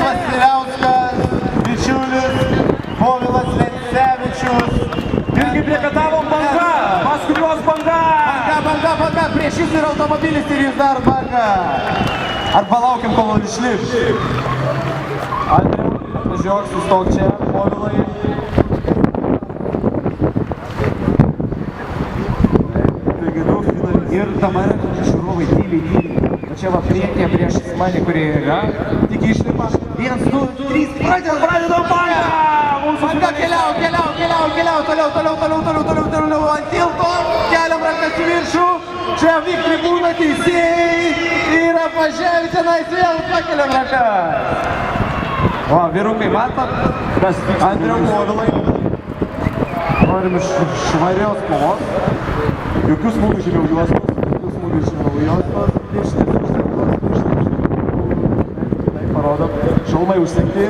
Vasiliauskas, bičiulis Povilas Lencevičius. Irgi priekatavo banga, paskui juos banga. Banga, prieš jūs yra automobilis ir jūs dar banga. Arba laukiam, kol išlips. Andriau, atvažiuok, sustok čia, Povilai. Ir dabar žiūrovai tyliai. Čia va priekyje prieš mane, kurie yra. Tik išlipa. 1, 2, 3, pradedam bangą! Banga keliau, toliau ant tilto. Keliam rankas į viršų. Čia vyk tribūna teisėjai. Ir apvažiavę tenais vėl pakeliam rankas. O, vyrukai matot? Andriau, Povilai. Norim iš švarios kovos. Jokių smūgių žemiau juostos, tai parodom, šalmai užsegti.